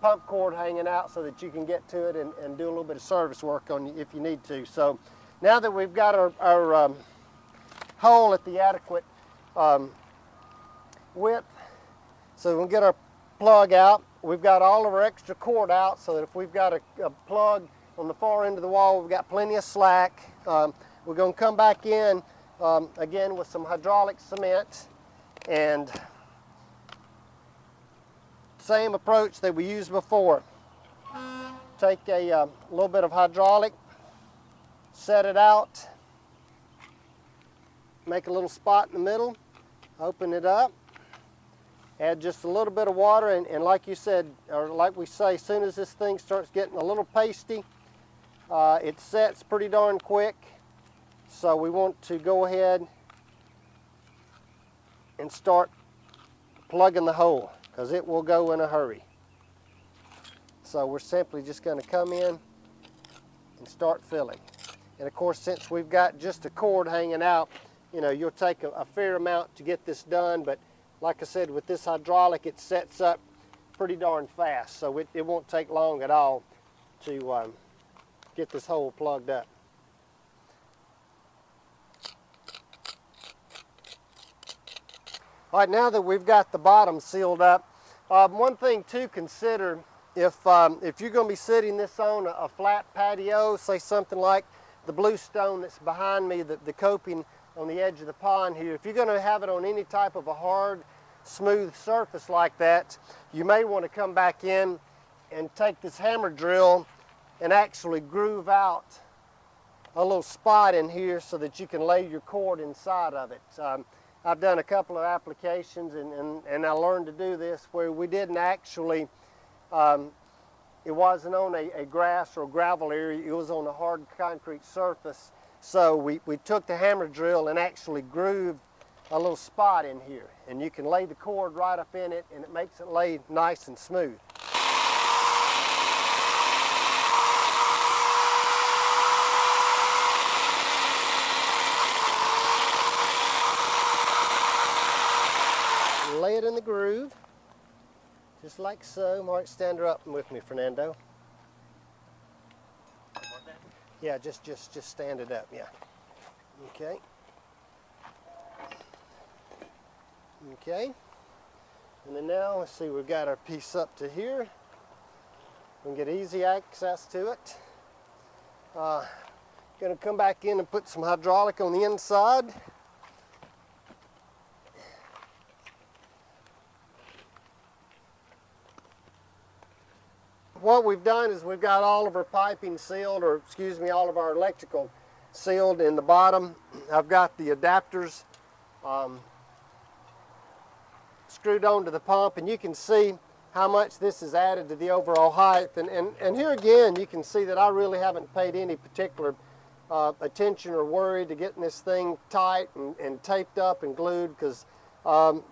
S1: pump cord hanging out so that you can get to it and do a little bit of service work on it if you need to. So now that we've got our hole at the adequate width, so we'll get our plug out. We've got all of our extra cord out so that if we've got a plug on the far end of the wall, we've got plenty of slack. We're going to come back in again with some hydraulic cement, and same approach that we used before. Take a little bit of hydraulic, set it out, make a little spot in the middle, open it up, add just a little bit of water, and like you said, or like we say, as soon as this thing starts getting a little pasty, it sets pretty darn quick. So we want to go ahead and start plugging the hole, because it will go in a hurry. So we're simply just going to come in and start filling. And of course, since we've got just a cord hanging out, you know, you'll take a fair amount to get this done, but like I said, with this hydraulic, it sets up pretty darn fast, so it won't take long at all to get this hole plugged up. All right, now that we've got the bottom sealed up, one thing to consider, if you're going to be sitting this on a flat patio, say something like the bluestone that's behind me, the coping on the edge of the pond here, if you're going to have it on any type of a hard, smooth surface like that, you may want to come back in and take this hammer drill and actually groove out a little spot in here so that you can lay your cord inside of it. I've done a couple of applications and I learned to do this where we didn't actually, it wasn't on a grass or gravel area, it was on a hard concrete surface. So we took the hammer drill and actually grooved a little spot in here, and you can lay the cord right up in it and it makes it lay nice and smooth. Lay it in the groove, just like so. Mark, stand her up with me, Fernando. Yeah, just stand it up, yeah. Okay. Okay. And then now, let's see, we've got our piece up to here. We can get easy access to it. Going to come back in and put some hydraulic on the inside. What we've done is we've got all of our piping sealed, or excuse me, all of our electrical sealed in the bottom. I've got the adapters screwed onto the pump, and you can see how much this has added to the overall height. And here again, you can see that I really haven't paid any particular attention or worry to getting this thing tight and taped up and glued, because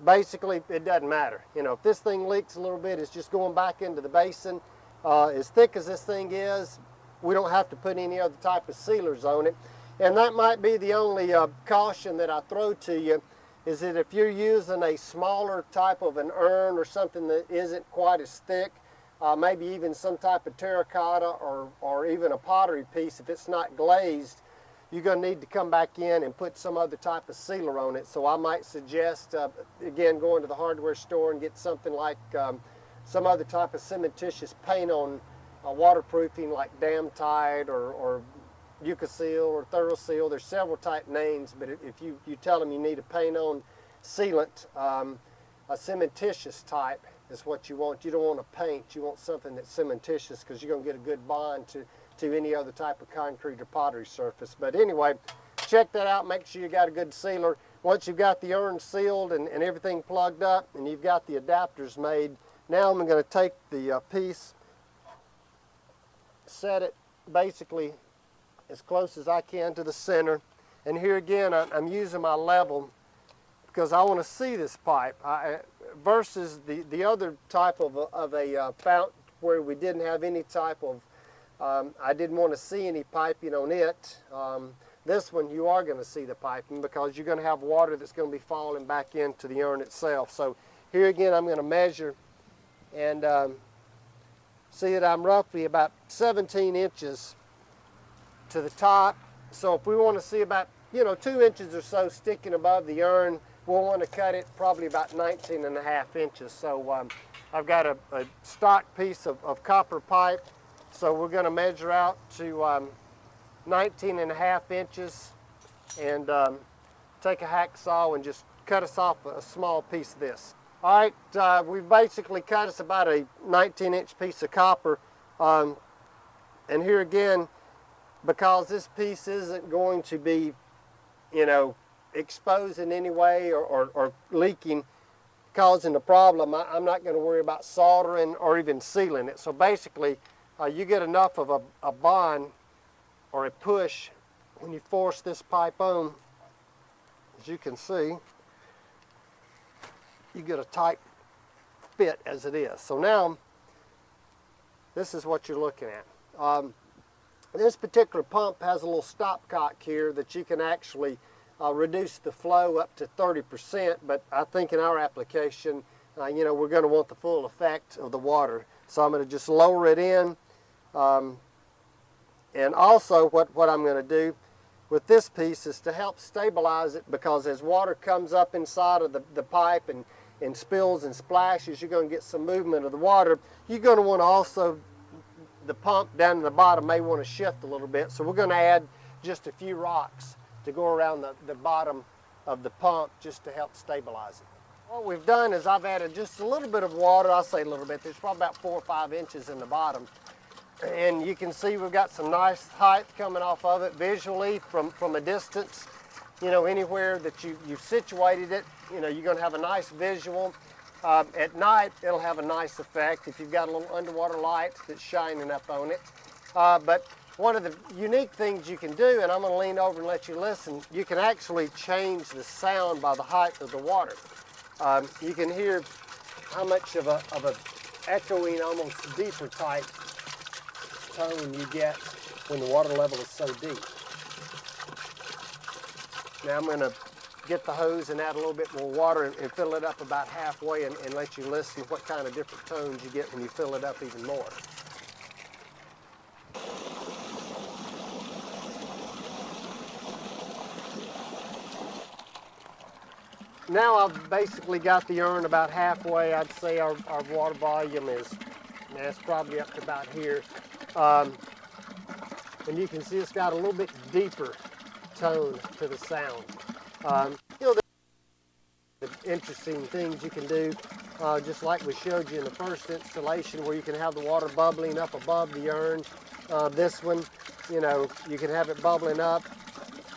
S1: basically it doesn't matter. You know, if this thing leaks a little bit, it's just going back into the basin. As thick as this thing is, we don't have to put any other type of sealers on it. And that might be the only caution that I throw to you, is that if you're using a smaller type of an urn or something that isn't quite as thick, maybe even some type of terracotta or even a pottery piece, if it's not glazed, you're going to need to come back in and put some other type of sealer on it. So I might suggest, again, going to the hardware store and get something like some other type of cementitious paint on waterproofing, like Damtide or Eucasil or Thoroseal. There's several type names, but if you tell them you need a paint on sealant, a cementitious type is what you want. You don't want a paint, you want something that's cementitious, because you're going to get a good bond to any other type of concrete or pottery surface. But anyway, check that out, make sure you got a good sealer. Once you've got the urn sealed and everything plugged up and you've got the adapters made, now I'm going to take the piece, set it basically as close as I can to the center, and here again I'm using my level because I want to see this pipe versus the other type of a fountain where we didn't have any type of, I didn't want to see any piping on it. This one you are going to see the piping because you're going to have water that's going to be falling back into the urn itself. So here again I'm going to measure and see that I'm roughly about 17 inches to the top. So if we want to see about, 2 inches or so sticking above the urn, we'll want to cut it probably about 19.5 inches. So I've got a stock piece of copper pipe, so we're going to measure out to 19.5 inches and take a hacksaw and just cut us off a small piece of this. All right, we've basically cut us about a 19-inch piece of copper, and here again, because this piece isn't going to be, exposed in any way or leaking, causing a problem, I'm not going to worry about soldering or even sealing it. So basically, you get enough of a bond or a push when you force this pipe on. As you can see, you get a tight fit as it is. So now, this is what you're looking at. This particular pump has a little stopcock here that you can actually reduce the flow up to 30%, but I think in our application, you know, we're going to want the full effect of the water. So I'm going to just lower it in. And also what I'm going to do with this piece is to help stabilize it, because as water comes up inside of the pipe and spills and splashes, you're going to get some movement of the water. You're going to want to also, the pump down in the bottom may want to shift a little bit. So we're going to add just a few rocks to go around the bottom of the pump just to help stabilize it. What we've done is I've added just a little bit of water. I'll say a little bit. There's probably about 4 or 5 inches in the bottom. And you can see we've got some nice height coming off of it visually from a distance. You know, anywhere that you've situated it, you know, you're going to have a nice visual. At night, it'll have a nice effect if you've got a little underwater light that's shining up on it. But one of the unique things you can do, and I'm going to lean over and let you listen, you can actually change the sound by the height of the water. You can hear how much of a echoing, almost deeper type tone you get when the water level is so deep. Now I'm going to get the hose and add a little bit more water and fill it up about halfway and let you listen to what kind of different tones you get when you fill it up even more. Now I've basically got the urn about halfway. I'd say our water volume is, it's probably up to about here. And you can see it's got a little bit deeper tone to the sound. You know, the interesting things you can do, just like we showed you in the first installation, where you can have the water bubbling up above the urn. This one, you know, you can have it bubbling up.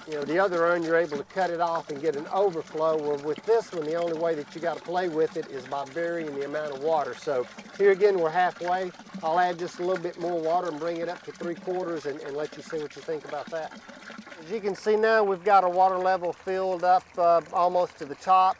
S1: You know, the other urn, you're able to cut it off and get an overflow. Where with this one, the only way that you got to play with it is by varying the amount of water. So here again, we're halfway. I'll add just a little bit more water and bring it up to 3/4 and let you see what you think about that. As you can see now, we've got our water level filled up almost to the top.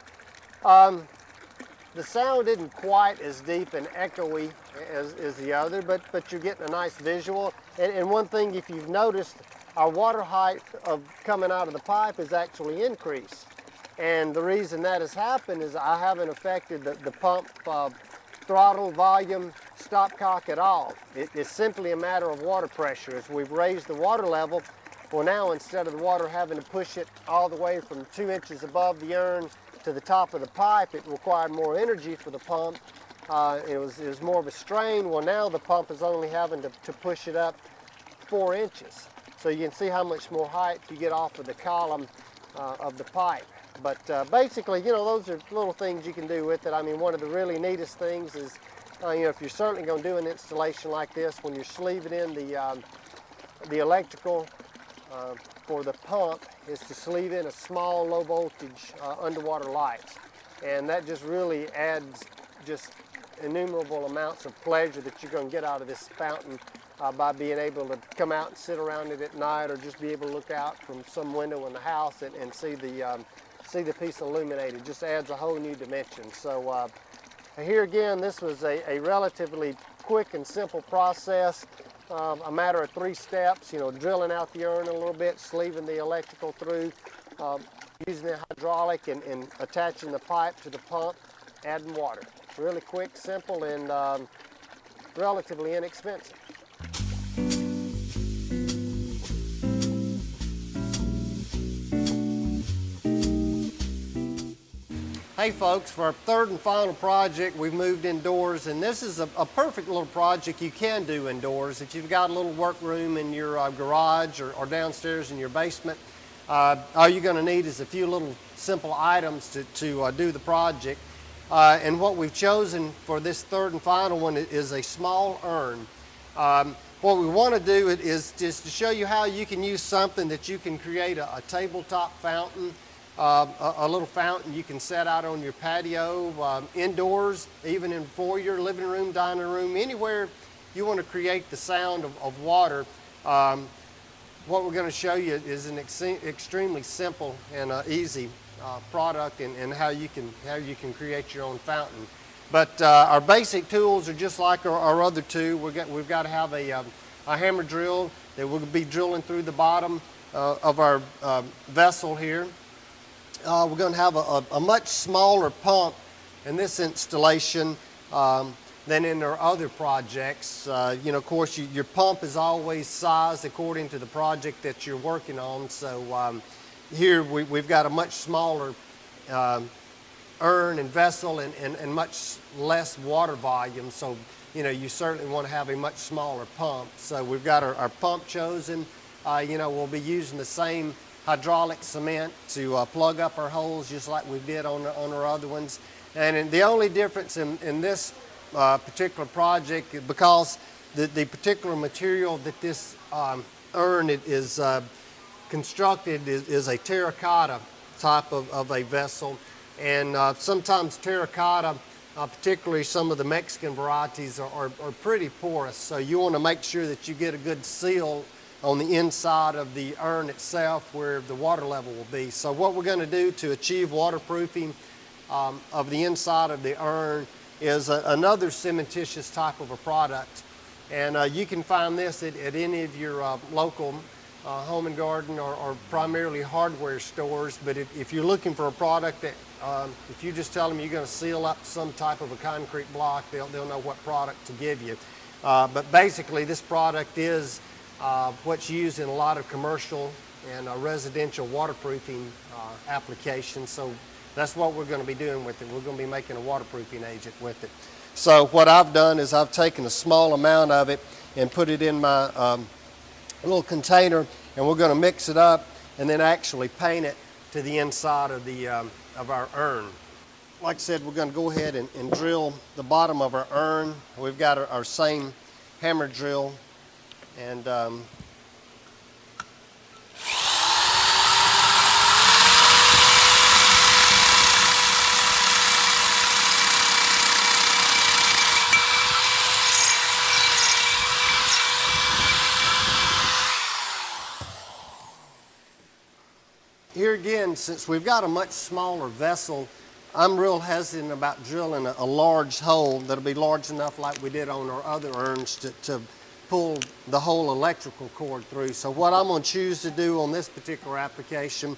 S1: The sound isn't quite as deep and echoey as the other, but you're getting a nice visual. And one thing, if you've noticed, our water height of coming out of the pipe has actually increased. And the reason that has happened is I haven't affected the pump throttle, volume, stopcock at all. It's simply a matter of water pressure. As we've raised the water level, well, now instead of the water having to push it all the way from 2 inches above the urn to the top of the pipe, it required more energy for the pump. It was more of a strain. Well, now the pump is only having to push it up 4 inches. So you can see how much more height you get off of the column of the pipe. But basically, you know, those are little things you can do with it. I mean, one of the really neatest things is, you know, if you're certainly going to do an installation like this, when you're sleeving in the electrical for the pump, is to sleeve in a small low voltage underwater lights. And that just really adds just innumerable amounts of pleasure that you're going to get out of this fountain by being able to come out and sit around it at night, or just be able to look out from some window in the house and see the piece illuminated. Just adds a whole new dimension. So here again, this was a relatively quick and simple process, a matter of 3 steps. You know, drilling out the urn a little bit, sleeving the electrical through, using the hydraulic and attaching the pipe to the pump, adding water. Really quick, simple, and relatively inexpensive. Hey folks, for our 3rd and final project, we've moved indoors, and this is a perfect little project you can do indoors. If you've got a little workroom in your garage or downstairs in your basement, all you're going to need is a few little simple items to do the project. And what we've chosen for this 3rd and final one is a small urn. What we want to do is just to show you how you can use something that you can create a tabletop fountain a little fountain you can set out on your patio, indoors, even in foyer, living room, dining room, anywhere you want to create the sound of water. What we're going to show you is an extremely simple and easy product and how you can create your own fountain. But our basic tools are just like our other two. We've got to have a hammer drill that will be drilling through the bottom of our vessel here. We're going to have a much smaller pump in this installation than in our other projects. You know, of course, your pump is always sized according to the project that you're working on. So here we've got a much smaller urn and vessel and much less water volume. So, you know, you certainly want to have a much smaller pump. So we've got our pump chosen. You know, we'll be using the same hydraulic cement to plug up our holes just like we did on our other ones. And the only difference in this particular project, because the particular material that this urn is constructed is a terracotta type of a vessel. And sometimes terracotta, particularly some of the Mexican varieties, are pretty porous. So you want to make sure that you get a good seal on the inside of the urn itself where the water level will be. So what we're going to do to achieve waterproofing of the inside of the urn is another cementitious type of a product. And you can find this at any of your local home and garden or primarily hardware stores. But if you're looking for a product that, if you just tell them you're going to seal up some type of a concrete block, they'll know what product to give you. But basically this product is what's used in a lot of commercial and residential waterproofing applications. So that's what we're going to be doing with it. We're going to be making a waterproofing agent with it. So what I've done is I've taken a small amount of it and put it in my little container, and we're going to mix it up and then actually paint it to the inside of our urn. Like I said, we're going to go ahead and drill the bottom of our urn. We've got our same hammer drill. And here again, since we've got a much smaller vessel, I'm real hesitant about drilling a large hole that'll be large enough like we did on our other urns to pull the whole electrical cord through. So what I'm going to choose to do on this particular application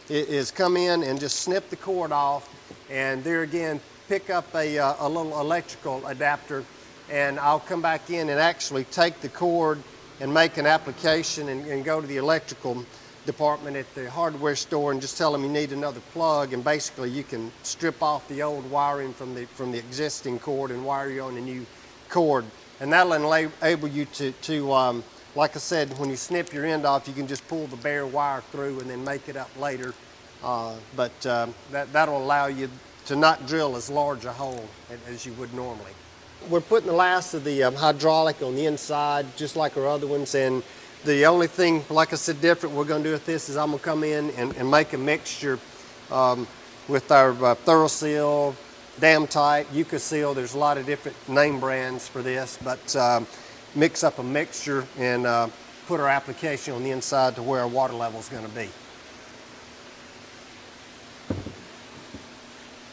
S1: is come in and just snip the cord off, and there again pick up a little electrical adapter, and I'll come back in and actually take the cord and make an application and go to the electrical department at the hardware store and just tell them you need another plug, and basically you can strip off the old wiring from the existing cord and wire you on a new cord. And that'll enable you to like I said, when you snip your end off, you can just pull the bare wire through and then make it up later. That'll allow you to not drill as large a hole as you would normally. We're putting the last of the hydraulic on the inside, just like our other ones. And the only thing, like I said, different we're going to do with this is I'm going to come in and make a mixture with our ThoroSeal, Dam-Tite, Eucasil. There's a lot of different name brands for this, but mix up a mixture and put our application on the inside to where our water level is going to be.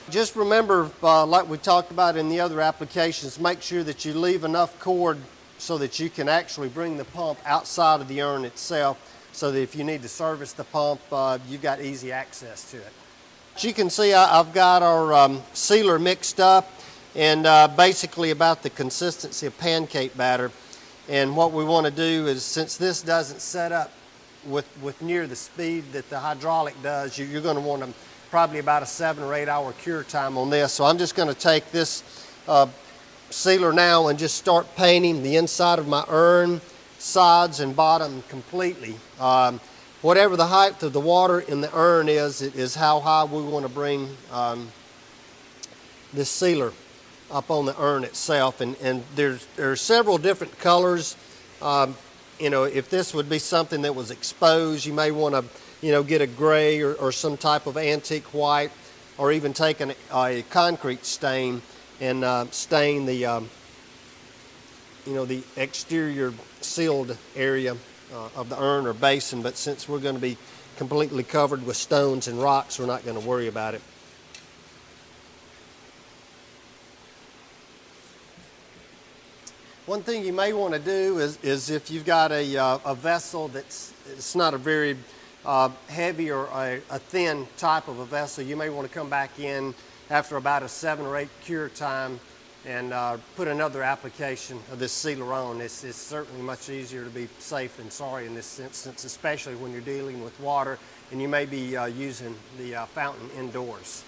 S1: Just remember, like we talked about in the other applications, make sure that you leave enough cord so that you can actually bring the pump outside of the urn itself, so that if you need to service the pump, you've got easy access to it. As you can see, I've got our sealer mixed up, and basically about the consistency of pancake batter. And what we want to do is, since this doesn't set up with near the speed that the hydraulic does, you're going to want to probably about a 7 or 8 hour cure time on this. So I'm just going to take this sealer now and just start painting the inside of my urn, sides and bottom completely. Whatever the height of the water in the urn is how high we want to bring this sealer up on the urn itself. And there are several different colors. You know, if this would be something that was exposed, you may want to get a gray or some type of antique white, or even take a concrete stain and stain the the exterior sealed area of the urn or basin. But since we're going to be completely covered with stones and rocks, we're not going to worry about it. One thing you may want to do is if you've got a vessel it's not a very heavy or a thin type of a vessel, you may want to come back in after about a 7 or 8 cure time and put another application of this sealer on. It's certainly much easier to be safe than sorry in this instance, especially when you're dealing with water and you may be using the fountain indoors.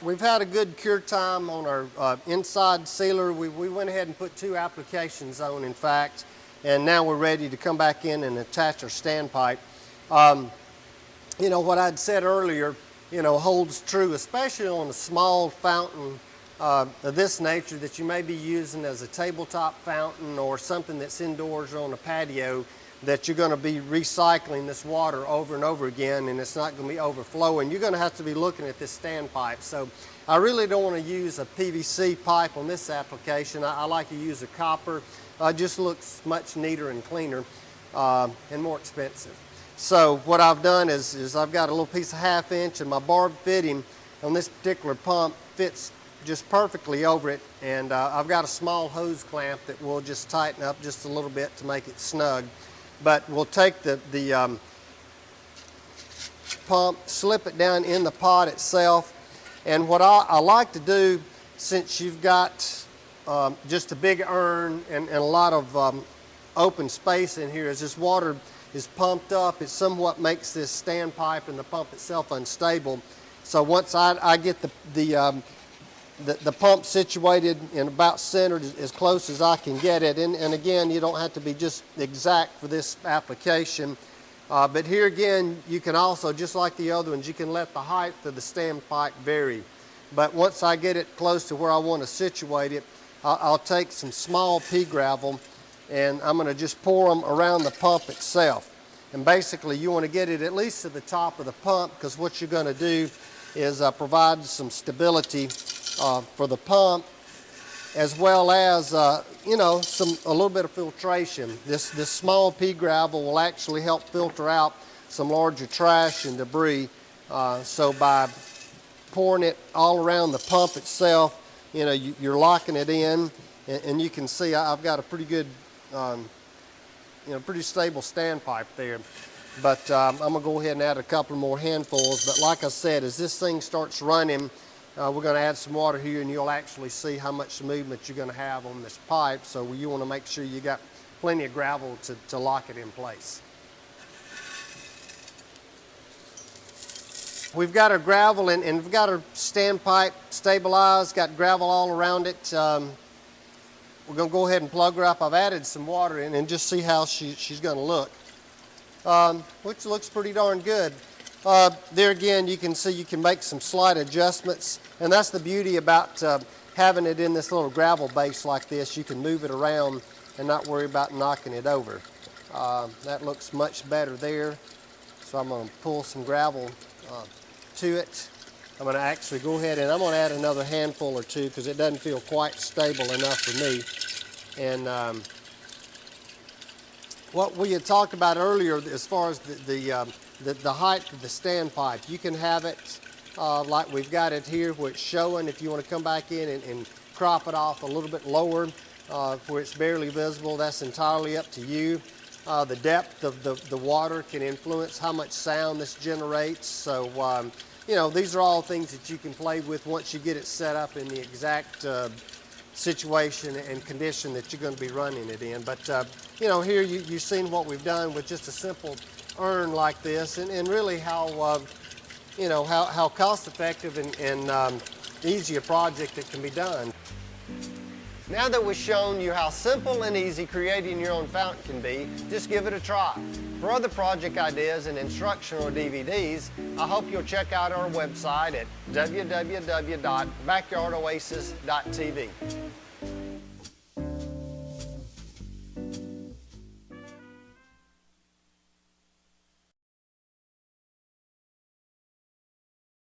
S1: We've had a good cure time on our inside sealer. We went ahead and put 2 applications on, in fact, and now we're ready to come back in and attach our standpipe. What I'd said earlier, holds true, especially on a small fountain of this nature that you may be using as a tabletop fountain or something that's indoors or on a patio, that you're going to be recycling this water over and over again, and it's not going to be overflowing. You're going to have to be looking at this standpipe. So I really don't want to use a PVC pipe on this application. I like to use a copper. It just looks much neater and cleaner and more expensive. So what I've done is I've got a little piece of 1/2 inch, and my barb fitting on this particular pump fits just perfectly over it, and I've got a small hose clamp that we'll just tighten up just a little bit to make it snug. But we'll take the pump, slip it down in the pot itself, and what I like to do, since you've got just a big urn and a lot of open space in here, is this water is pumped up. It somewhat makes this standpipe and the pump itself unstable. So once I get the pump situated and about centered as close as I can get it, and again, you don't have to be just exact for this application, but here again, you can also, just like the other ones, you can let the height of the standpipe vary. But once I get it close to where I want to situate it, I'll take some small pea gravel and I'm going to just pour them around the pump itself. And basically, you want to get it at least to the top of the pump, because what you're going to do is provide some stability for the pump, as well as a little bit of filtration. This small pea gravel will actually help filter out some larger trash and debris. So by pouring it all around the pump itself, you're locking it in, and you can see I've got a pretty good, pretty stable standpipe there. But I'm gonna go ahead and add a couple more handfuls. But like I said, as this thing starts running, we're going to add some water here, and you'll actually see how much movement you're going to have on this pipe. So you want to make sure you got plenty of gravel to lock it in place. We've got our gravel and we've got our standpipe stabilized, got gravel all around it. We're going to go ahead and plug her up. I've added some water in and just see how she's going to look, which looks pretty darn good. There again, you can see you can make some slight adjustments, and that's the beauty about having it in this little gravel base like this. You can move it around and not worry about knocking it over. That looks much better there. So I'm going to pull some gravel to it. I'm going to actually go ahead and I'm going to add another handful or two, because it doesn't feel quite stable enough for me. And what we had talked about earlier as far as the height of the standpipe, you can have it like we've got it here where it's showing. If you want to come back in and crop it off a little bit lower where it's barely visible, that's entirely up to you. The depth of the water can influence how much sound this generates. So these are all things that you can play with once you get it set up in the exact situation and condition that you're going to be running it in. But here you've seen what we've done with just a simple urn like this, and really how cost effective and easy a project it can be done. Now that we've shown you how simple and easy creating your own fountain can be, just give it a try. For other project ideas and instructional DVDs, I hope you'll check out our website at www.backyardoasis.tv.